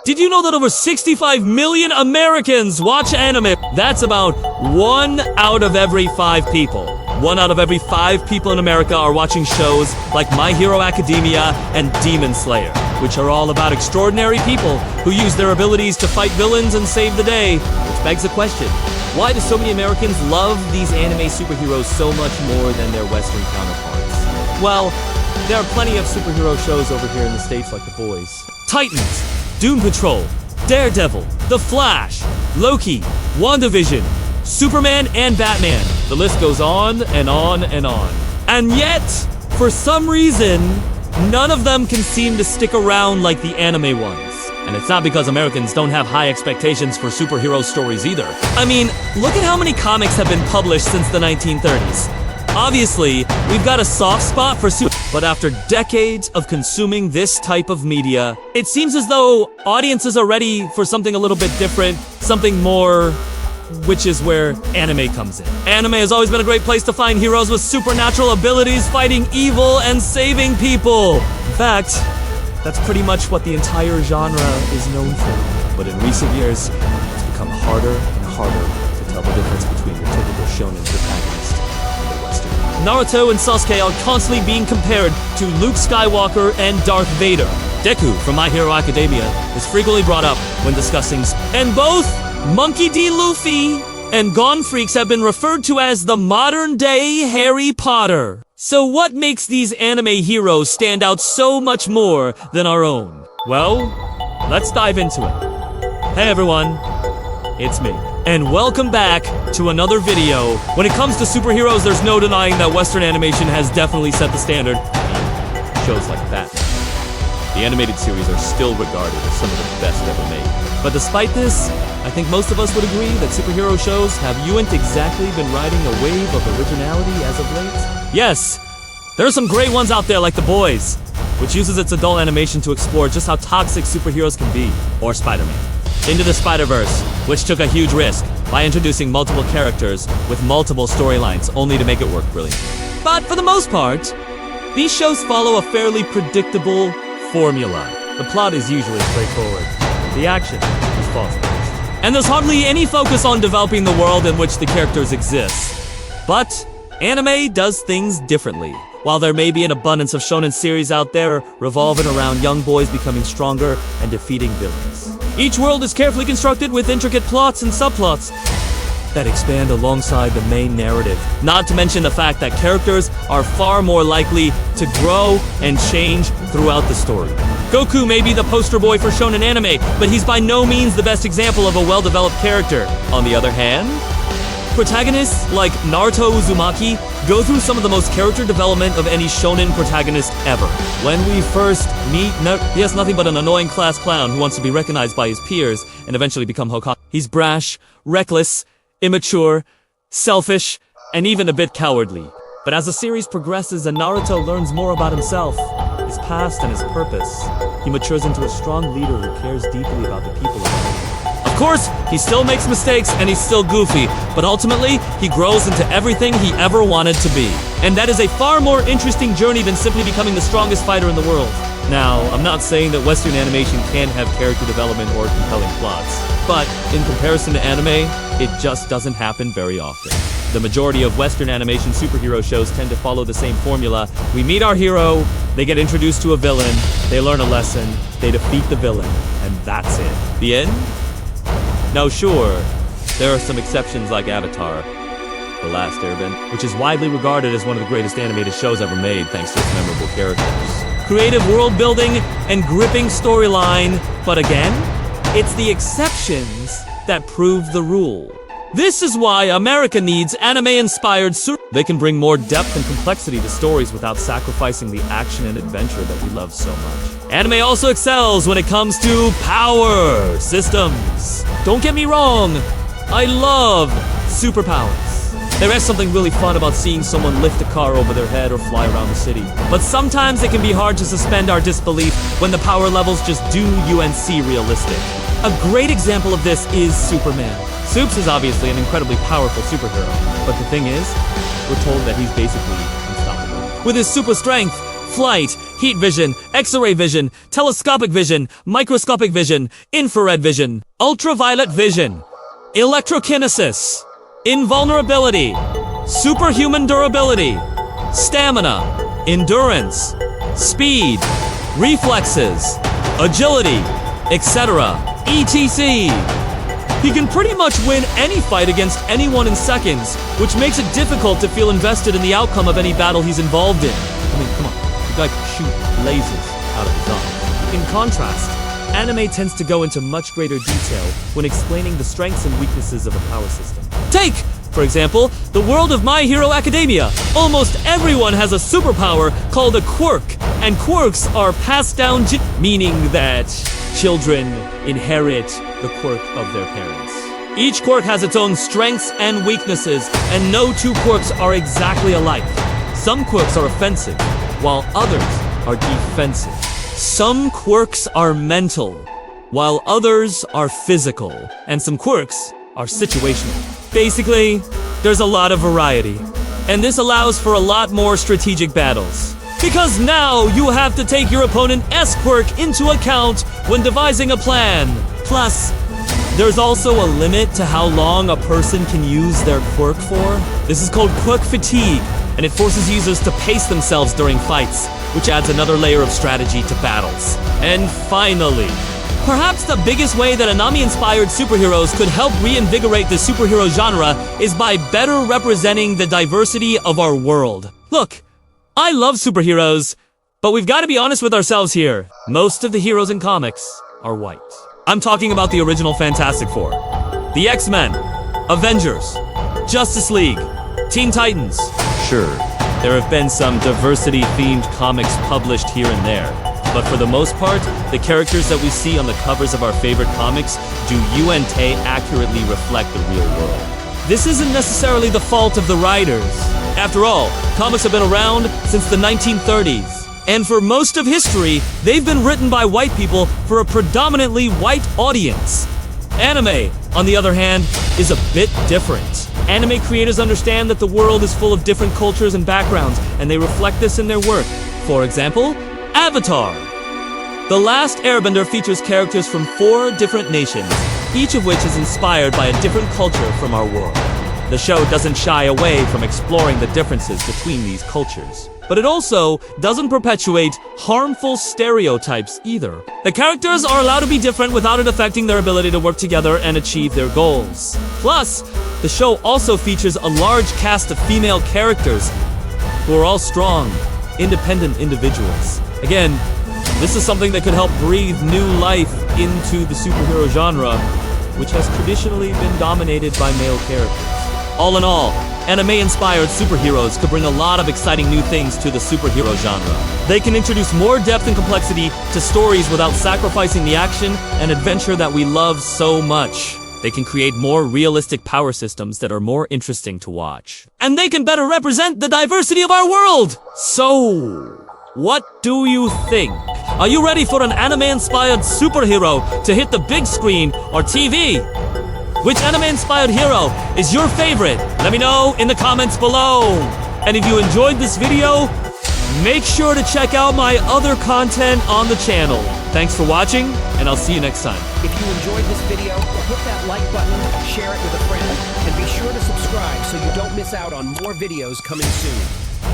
Did you know that over 65 million Americans watch anime? That's about 1 out of every 5 people. 1 out of every 5 people in America are watching shows like My Hero Academia and Demon Slayer, which are all about extraordinary people who use their abilities to fight villains and save the day. Which begs the question, why do so many Americans love these anime superheroes so much more than their Western counterparts? Well, there are plenty of superhero shows over here in the States like The Boys, Titans, Doom Patrol, Daredevil, The Flash, Loki, WandaVision, Superman, and Batman. The list goes on and on and on. And yet, for some reason, none of them can seem to stick around like the anime ones. And it's not because Americans don't have high expectations for superhero stories either. I mean, look at how many comics have been published since the 1930s. Obviously, we've got a soft spot for but after decades of consuming this type of media, it seems as though audiences are ready for something a little bit different, something more, which is where anime comes in. Anime has always been a great place to find heroes with supernatural abilities, fighting evil and saving people. In fact, that's pretty much what the entire genre is known for. But in recent years, it's become harder and harder to tell the difference between your typical shonen protagonist and the Western. Naruto and Sasuke are constantly being compared to Luke Skywalker and Darth Vader. Deku from My Hero Academia is frequently brought up when discussing, and both Monkey D. Luffy and Gon Freaks have been referred to as the modern-day Harry Potter. So what makes these anime heroes stand out so much more than our own? Well, let's dive into it. Hey everyone, it's me. And welcome back to another video. When it comes to superheroes, there's no denying that Western animation has definitely set the standard. Shows like Batman. The animated series are still regarded as some of the best ever made. But despite this, I think most of us would agree that superhero shows haven't exactly been riding a wave of originality as of late. Yes, there are some great ones out there like The Boys, which uses its adult animation to explore just how toxic superheroes can be. Or Spider-Man. Into the Spider-Verse, which took a huge risk by introducing multiple characters with multiple storylines only to make it work brilliantly. But for the most part, these shows follow a fairly predictable formula. The plot is usually straightforward. The action is fast-paced. And there's hardly any focus on developing the world in which the characters exist. But anime does things differently. While there may be an abundance of shonen series out there revolving around young boys becoming stronger and defeating villains, each world is carefully constructed with intricate plots and subplots that expand alongside the main narrative. Not to mention the fact that characters are far more likely to grow and change throughout the story. Goku may be the poster boy for shonen anime, but he's by no means the best example of a well-developed character. On the other hand, protagonists like Naruto Uzumaki go through some of the most character development of any shonen protagonist ever. When we first meet he has nothing but an annoying class clown who wants to be recognized by his peers and eventually become Hokage. He's brash, reckless, immature, selfish, and even a bit cowardly. But as the series progresses and Naruto learns more about himself, his past and his purpose, he matures into a strong leader who cares deeply about the people around him. Of course, he still makes mistakes and he's still goofy, but ultimately, he grows into everything he ever wanted to be. And that is a far more interesting journey than simply becoming the strongest fighter in the world. Now, I'm not saying that Western animation can't have character development or compelling plots, but in comparison to anime, it just doesn't happen very often. The majority of Western animation superhero shows tend to follow the same formula. We meet our hero, they get introduced to a villain, they learn a lesson, they defeat the villain, and that's it. The end? Now sure, there are some exceptions like Avatar, The Last Airbender, which is widely regarded as one of the greatest animated shows ever made thanks to its memorable characters, creative world building, and gripping storyline, but again, it's the exceptions that prove the rule. This is why America needs anime-inspired They can bring more depth and complexity to stories without sacrificing the action and adventure that we love so much. Anime also excels when it comes to power systems. Don't get me wrong, I love superpowers. There is something really fun about seeing someone lift a car over their head or fly around the city. But sometimes it can be hard to suspend our disbelief when the power levels just do UNC realistic. A great example of this is Superman. Supes is obviously an incredibly powerful superhero, but the thing is, we're told that he's basically unstoppable. With his super strength, flight, heat vision, X-ray vision, telescopic vision, microscopic vision, infrared vision, ultraviolet vision, electrokinesis, invulnerability, superhuman durability, stamina, endurance, speed, reflexes, agility, etc. etc. He can pretty much win any fight against anyone in seconds, which makes it difficult to feel invested in the outcome of any battle he's involved in. I mean, come on, the guy can shoot lasers out of his arms. In contrast, anime tends to go into much greater detail when explaining the strengths and weaknesses of a power system. Take, for example, the world of My Hero Academia. Almost everyone has a superpower called a quirk, and quirks are passed down, meaning that children inherit the quirk of their parents. Each quirk has its own strengths and weaknesses, and no two quirks are exactly alike. Some quirks are offensive, while others are defensive. Some quirks are mental, while others are physical, and some quirks are situational. Basically, there's a lot of variety, and this allows for a lot more strategic battles. Because now you have to take your opponent's quirk into account when devising a plan. Plus, there's also a limit to how long a person can use their quirk for. This is called quirk fatigue, and it forces users to pace themselves during fights, which adds another layer of strategy to battles. And finally, perhaps the biggest way that anime-inspired superheroes could help reinvigorate the superhero genre is by better representing the diversity of our world. Look, I love superheroes, but we've got to be honest with ourselves here. Most of the heroes in comics are white. I'm talking about the original Fantastic Four, the X-Men, Avengers, Justice League, Teen Titans. Sure, there have been some diversity-themed comics published here and there, but for the most part, the characters that we see on the covers of our favorite comics do accurately reflect the real world. This isn't necessarily the fault of the writers. After all, comics have been around since the 1930s. And for most of history, they've been written by white people for a predominantly white audience. Anime, on the other hand, is a bit different. Anime creators understand that the world is full of different cultures and backgrounds, and they reflect this in their work. For example, Avatar. The Last Airbender features characters from 4 different nations, each of which is inspired by a different culture from our world. The show doesn't shy away from exploring the differences between these cultures. But it also doesn't perpetuate harmful stereotypes either. The characters are allowed to be different without it affecting their ability to work together and achieve their goals. Plus, the show also features a large cast of female characters who are all strong, independent individuals. Again, this is something that could help breathe new life into the superhero genre, which has traditionally been dominated by male characters. All in all, anime-inspired superheroes could bring a lot of exciting new things to the superhero genre. They can introduce more depth and complexity to stories without sacrificing the action and adventure that we love so much. They can create more realistic power systems that are more interesting to watch. And they can better represent the diversity of our world! So, what do you think? Are you ready for an anime-inspired superhero to hit the big screen or TV? Which anime-inspired hero is your favorite? Let me know in the comments below. And if you enjoyed this video, make sure to check out my other content on the channel. Thanks for watching, and I'll see you next time. If you enjoyed this video, hit that like button, share it with a friend, and be sure to subscribe so you don't miss out on more videos coming soon.